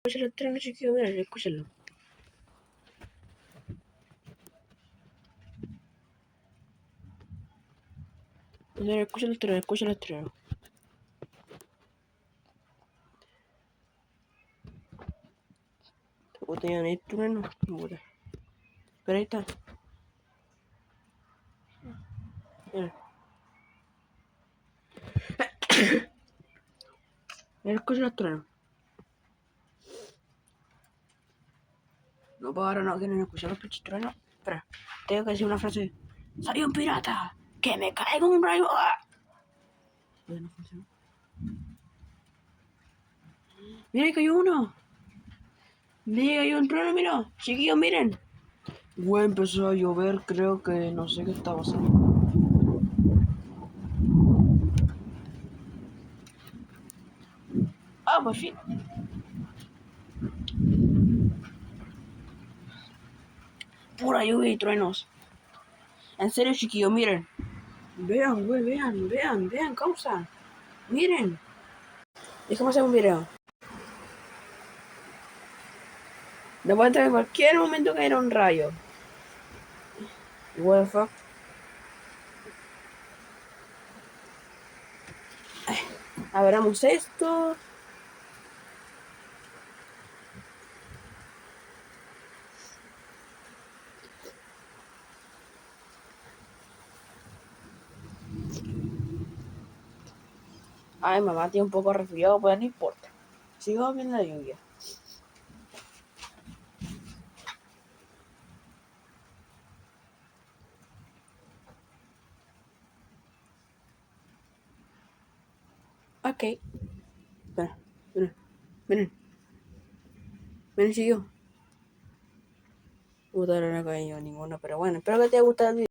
Escucha el tren, chiquillo, mira, escúchalo. Mira, escucha el tren, escucha el tren. Puta, ya no hay trueno. Puta. Pero ahí está. Mira. Mira, escucha el trueno. No puedo ahora, no quieren escuchar los pinches truenos. Espera, tengo que decir una frase. ¡Soy un pirata! ¡Que me caiga un rayo! ¡Ah! Ya no funciona. Mira, ahí cayó uno. Mira, hay un trueno, mira. Chiquillos, miren. Güey, empezó a llover, creo que no sé qué está pasando. Ah, por fin. Pura lluvia y truenos. En serio, chiquillos, miren. Vean, güey, vean, causa. Miren. Déjame hacer un video. Me puede entrar en cualquier momento que era un rayo. What the fuck. Abramos esto. Ay, mamá tiene un poco resfriado, pues no importa. Sigo viendo la lluvia. Ok. Espera, miren, siguió. Puta, no he caído ninguna, pero bueno, espero que te haya gustado el video.